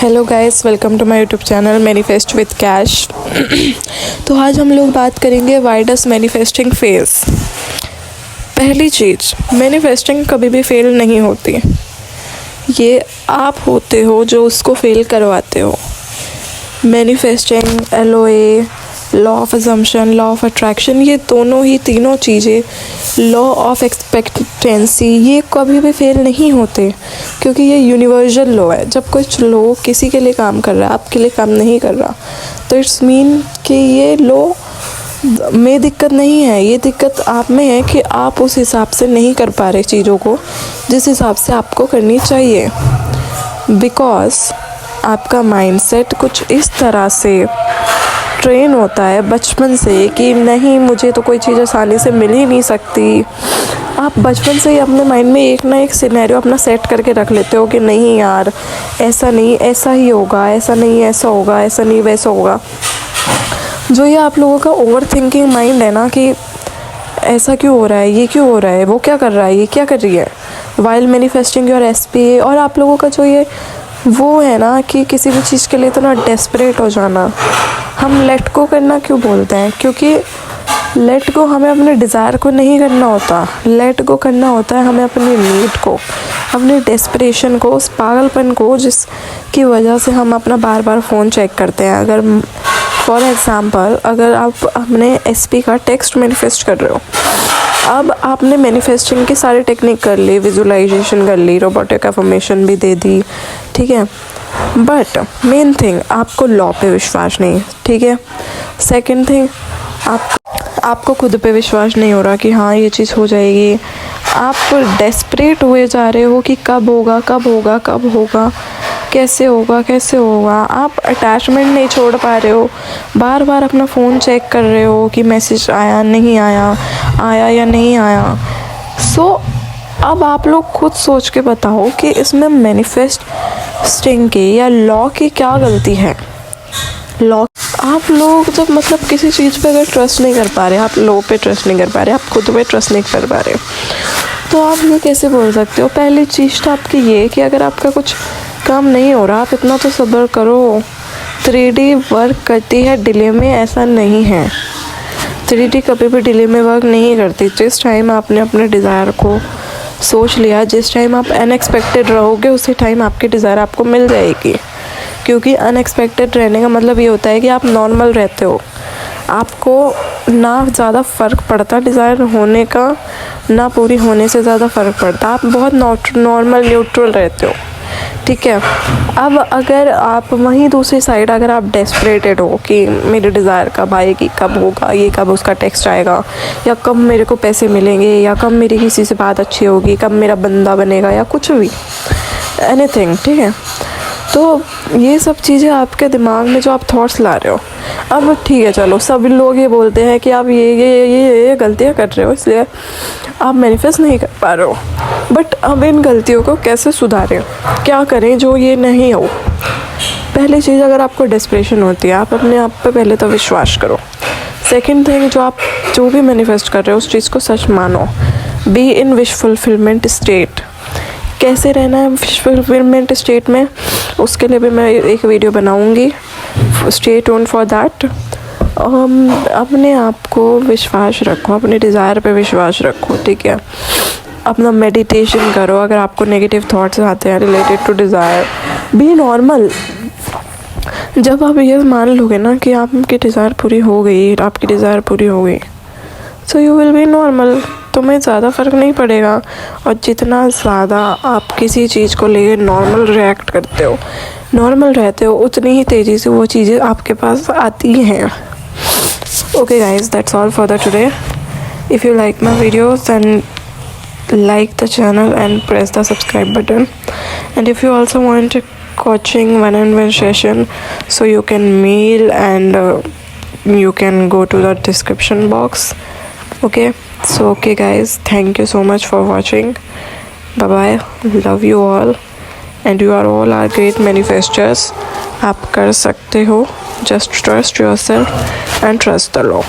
Hello guys, welcome to my YouTube channel manifest with cash. तो आज हम लोग बात करेंगे व्हाई डज मैनिफेस्टिंग फेल्स। पहली चीज़, मैनिफेस्टिंग कभी भी फेल नहीं होती। ये आप होते हो जो उसको फेल करवाते हो। Manifesting, LOA, law of assumption, law of attraction, ये दोनों ही तीनों चीज़ें, लॉ ऑफ एक्सपेक्टेंसी, ये कभी भी फेल नहीं होते क्योंकि ये यूनिवर्सल लॉ है। जब कुछ लॉ किसी के लिए काम कर रहा है, आपके लिए काम नहीं कर रहा, तो इट्स मीन कि ये लॉ में दिक्कत नहीं है, ये दिक्कत आप में है कि आप उस हिसाब से नहीं कर पा रहे चीज़ों को जिस हिसाब से आपको करनी चाहिए। बिकॉज आपका माइंडसेट कुछ इस तरह से ट्रेन होता है बचपन से कि नहीं, मुझे तो कोई चीज़ आसानी से मिल ही नहीं सकती। आप बचपन से ही अपने माइंड में एक ना एक सिनेरियो अपना सेट करके रख लेते हो कि नहीं यार, ऐसा नहीं, ऐसा ही होगा, ऐसा नहीं ऐसा होगा, ऐसा नहीं वैसा होगा। जो ये आप लोगों का ओवर थिंकिंग माइंड है ना कि ऐसा क्यों हो रहा है, ये क्यों हो रहा है, वो क्या कर रहा है, ये क्या कर रही है, वाइल मैनिफेस्टिंग योर SPA। और आप लोगों का जो ये वो है ना कि किसी भी चीज़ के लिए इतना डेस्परेट हो जाना। हम लेट गो करना क्यों बोलते हैं? क्योंकि लेट गो हमें अपने डिज़ायर को नहीं करना होता। लेट गो करना होता है हमें अपनी नीड को, अपने डेस्परेशन को, उस पागलपन को जिसकी वजह से हम अपना बार बार फ़ोन चेक करते हैं। अगर फॉर एग्ज़ाम्पल, अगर आप अपने SP का टेक्स्ट मैनिफेस्ट कर रहे हो, अब आपने मैनिफेस्टिंग की सारी टेक्निक कर ली, विजुअलाइजेशन कर ली, रोबोटिक अफर्मेशन भी दे दी, ठीक है, बट मेन थिंग आपको लॉ पे विश्वास नहीं, ठीक है। सेकंड थिंग, आपको खुद पे विश्वास नहीं हो रहा कि हाँ ये चीज़ हो जाएगी। आप डेस्परेट हुए जा रहे हो कि कब होगा, कब होगा, कब होगा, कैसे होगा, कैसे होगा। आप अटैचमेंट नहीं छोड़ पा रहे हो, बार बार अपना फ़ोन चेक कर रहे हो कि मैसेज आया नहीं आया, आया या नहीं आया। सो अब आप लोग खुद सोच के बताओ कि इसमें मैनिफेस्टिंग की या लॉ की क्या गलती है। लॉ, आप लोग जब मतलब किसी चीज़ पे अगर ट्रस्ट नहीं कर पा रहे, आप लॉ पे ट्रस्ट नहीं कर पा रहे, आप खुद पे ट्रस्ट नहीं कर पा रहे, तो आप ये कैसे बोल सकते हो? पहली चीज़ तो आपकी ये कि अगर आपका कुछ काम नहीं हो रहा, आप इतना तो सब्र करो। 3D वर्क करती है डिले में, ऐसा नहीं है। 3D कभी भी डिले में वर्क नहीं करती। जिस टाइम आपने अपने डिज़ायर को सोच लिया, जिस टाइम आप अनएक्सपेक्टेड रहोगे, उसी टाइम आपकी डिज़ायर आपको मिल जाएगी। क्योंकि अनएक्सपेक्टेड रहने का मतलब ये होता है कि आप नॉर्मल रहते हो, आपको ना ज़्यादा फ़र्क पड़ता डिज़ायर होने का, ना पूरी होने से ज़्यादा फ़र्क पड़ता। आप बहुत नॉर्मल न्यूट्रल रहते हो, ठीक है। अब अगर आप वहीं दूसरी साइड, अगर आप डेस्परेटेड हो कि मेरे डिज़ायर कब आएगी, कब होगा, ये कब उसका टेक्स्ट आएगा, या कब मेरे को पैसे मिलेंगे, या कब मेरी किसी से बात अच्छी होगी, कब मेरा बंदा बनेगा, या कुछ भी, एनीथिंग, ठीक है। तो ये सब चीज़ें आपके दिमाग में जो आप थॉट्स ला रहे हो, अब ठीक है, चलो सब लोग ये बोलते हैं कि आप ये गलतियाँ कर रहे हो, इसलिए आप मैनिफेस्ट नहीं कर पा रहे हो। बट अब इन गलतियों को कैसे सुधारें, क्या करें जो ये नहीं हो? पहली चीज़, अगर आपको डेस्परेशन होती है, आप अपने आप पे पहले तो विश्वास करो। सेकंड थिंग, जो भी मैनिफेस्ट कर रहे हो उस चीज़ को सच मानो। Be in wish fulfilment state. कैसे रहना है विश फुलफिलमेंट स्टेट में, उसके लिए भी मैं एक वीडियो बनाऊंगी, स्टे ट्यून्ड फॉर दैट। अपने आप को विश्वास रखो, अपने डिज़ायर पे विश्वास रखो, ठीक है। अपना मेडिटेशन करो। अगर आपको नेगेटिव थॉट्स आते हैं related to desire, be normal. जब आप ये मान लोगे ना कि आपकी डिज़ायर पूरी हो गई, आपकी डिज़ायर पूरी हो गई, so you will be normal. तुम्हें ज़्यादा फ़र्क नहीं पड़ेगा। और जितना ज़्यादा आप किसी चीज़ को लेकर नॉर्मल रिएक्ट करते हो, नॉर्मल रहते हो, उतनी ही तेज़ी से वो चीज़ें आपके पास आती हैं। Okay guys, that's all for the today. If you like my videos then like the channel and press the subscribe button, and if you also want a coaching one-on-one session, so you can mail and you can go to the description box. Okay, so okay guys, thank you so much for watching. Bye bye, love you all, and you are all are great manifestors. आप कर सकते हो, just trust yourself and trust the law.